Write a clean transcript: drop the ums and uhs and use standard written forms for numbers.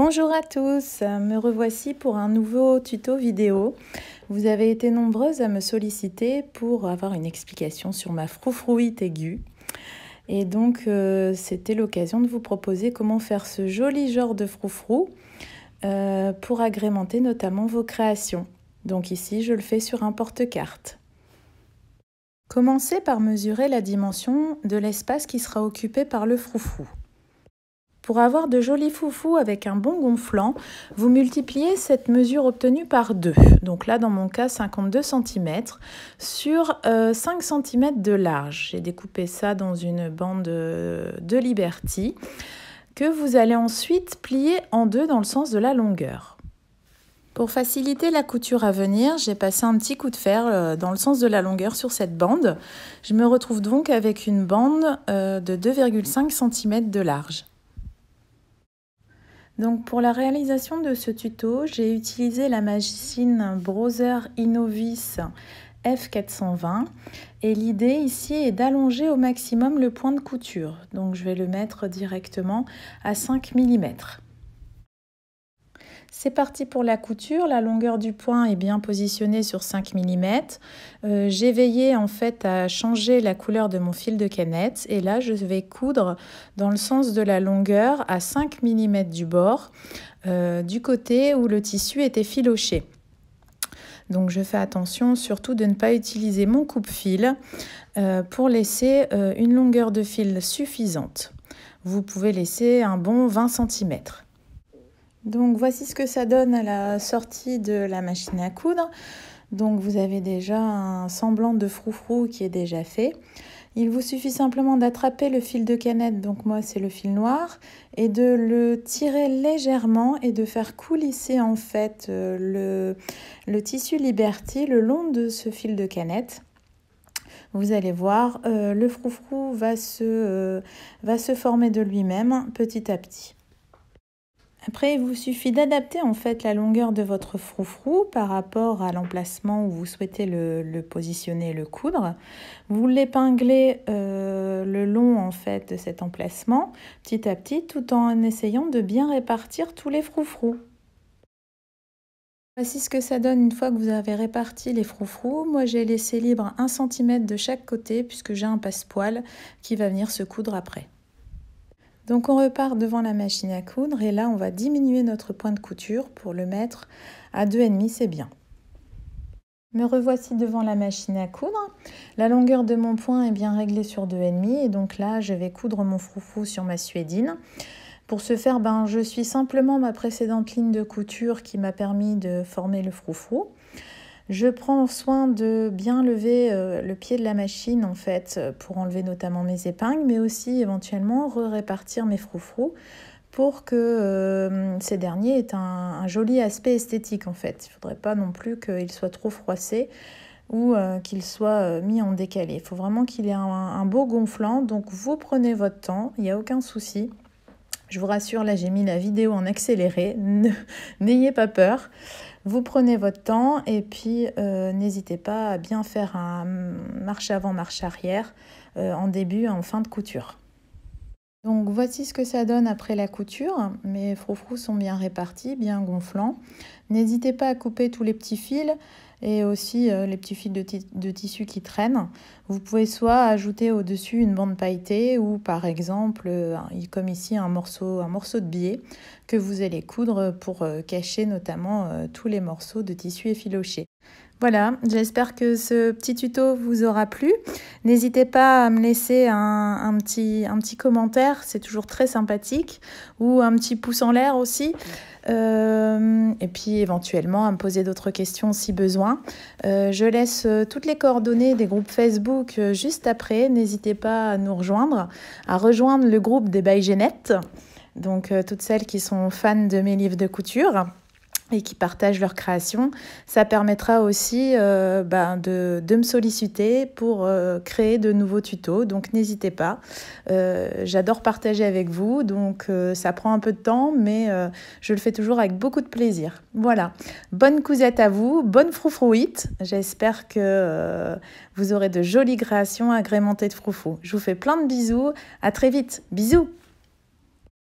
Bonjour à tous, me revoici pour un nouveau tuto vidéo. Vous avez été nombreuses à me solliciter pour avoir une explication sur ma froufrouite aiguë. Et donc c'était l'occasion de vous proposer comment faire ce joli genre de froufrou pour agrémenter notamment vos créations. Donc ici je le fais sur un porte-carte. Commencez par mesurer la dimension de l'espace qui sera occupé par le froufrou. Pour avoir de jolis foufous avec un bon gonflant, vous multipliez cette mesure obtenue par 2. Donc là, dans mon cas, 52 cm sur 5 cm de large. J'ai découpé ça dans une bande de Liberty que vous allez ensuite plier en deux dans le sens de la longueur. Pour faciliter la couture à venir, j'ai passé un petit coup de fer dans le sens de la longueur sur cette bande. Je me retrouve donc avec une bande de 2,5 cm de large. Donc pour la réalisation de ce tuto, j'ai utilisé la machine Brother Innovis F420 et l'idée ici est d'allonger au maximum le point de couture. Donc je vais le mettre directement à 5 mm. C'est parti pour la couture, la longueur du point est bien positionnée sur 5 mm. J'ai veillé en fait à changer la couleur de mon fil de canette et là je vais coudre dans le sens de la longueur à 5 mm du bord, du côté où le tissu était filoché. Donc je fais attention surtout de ne pas utiliser mon coupe-fil pour laisser une longueur de fil suffisante. Vous pouvez laisser un bon 20 cm. Donc voici ce que ça donne à la sortie de la machine à coudre. Donc vous avez déjà un semblant de froufrou qui est déjà fait. Il vous suffit simplement d'attraper le fil de canette, donc moi c'est le fil noir, et de le tirer légèrement et de faire coulisser en fait le tissu Liberty le long de ce fil de canette. Vous allez voir, le froufrou va se former de lui-même petit à petit. Après, il vous suffit d'adapter en fait la longueur de votre froufrou par rapport à l'emplacement où vous souhaitez le positionner, le coudre. Vous l'épinglez le long en fait de cet emplacement petit à petit tout en essayant de bien répartir tous les froufrous. Voici ce que ça donne une fois que vous avez réparti les froufrous. Moi, j'ai laissé libre 1 cm de chaque côté puisque j'ai un passepoil qui va venir se coudre après. Donc on repart devant la machine à coudre et là on va diminuer notre point de couture pour le mettre à 2,5, c'est bien. Me revoici devant la machine à coudre. La longueur de mon point est bien réglée sur 2,5 et donc là je vais coudre mon froufrou sur ma suédine. Pour ce faire, je suis simplement ma précédente ligne de couture qui m'a permis de former le froufrou. Je prends soin de bien lever le pied de la machine en fait pour enlever notamment mes épingles, mais aussi éventuellement répartir mes froufrous pour que ces derniers aient un joli aspect esthétique en fait. Il ne faudrait pas non plus qu'ils soient trop froissés ou qu'ils soient mis en décalé. Il faut vraiment qu'il ait un beau gonflant, donc vous prenez votre temps, il n'y a aucun souci. Je vous rassure, là j'ai mis la vidéo en accéléré, n'ayez pas peur. Vous prenez votre temps et puis n'hésitez pas à bien faire un marche avant, marche arrière en début et en fin de couture. Donc voici ce que ça donne après la couture. Mes froufrous sont bien répartis, bien gonflants. N'hésitez pas à couper tous les petits fils et aussi les petits fils de tissu qui traînent. Vous pouvez soit ajouter au-dessus une bande pailletée ou par exemple, comme ici, un morceau de biais que vous allez coudre pour cacher notamment tous les morceaux de tissu effiloché. Voilà, j'espère que ce petit tuto vous aura plu. N'hésitez pas à me laisser un petit commentaire, c'est toujours très sympathique, ou un petit pouce en l'air aussi. Et puis éventuellement à me poser d'autres questions si besoin. Je laisse toutes les coordonnées des groupes Facebook juste après. N'hésitez pas à nous rejoindre, à rejoindre le groupe des By Ginette, donc toutes celles qui sont fans de mes livres de couture et qui partagent leurs créations. Ça permettra aussi de me solliciter pour créer de nouveaux tutos, donc n'hésitez pas. J'adore partager avec vous, donc ça prend un peu de temps, mais je le fais toujours avec beaucoup de plaisir. Voilà, bonne cousette à vous, bonne froufrouite. J'espère que vous aurez de jolies créations agrémentées de froufrou. Je vous fais plein de bisous, à très vite, bisous.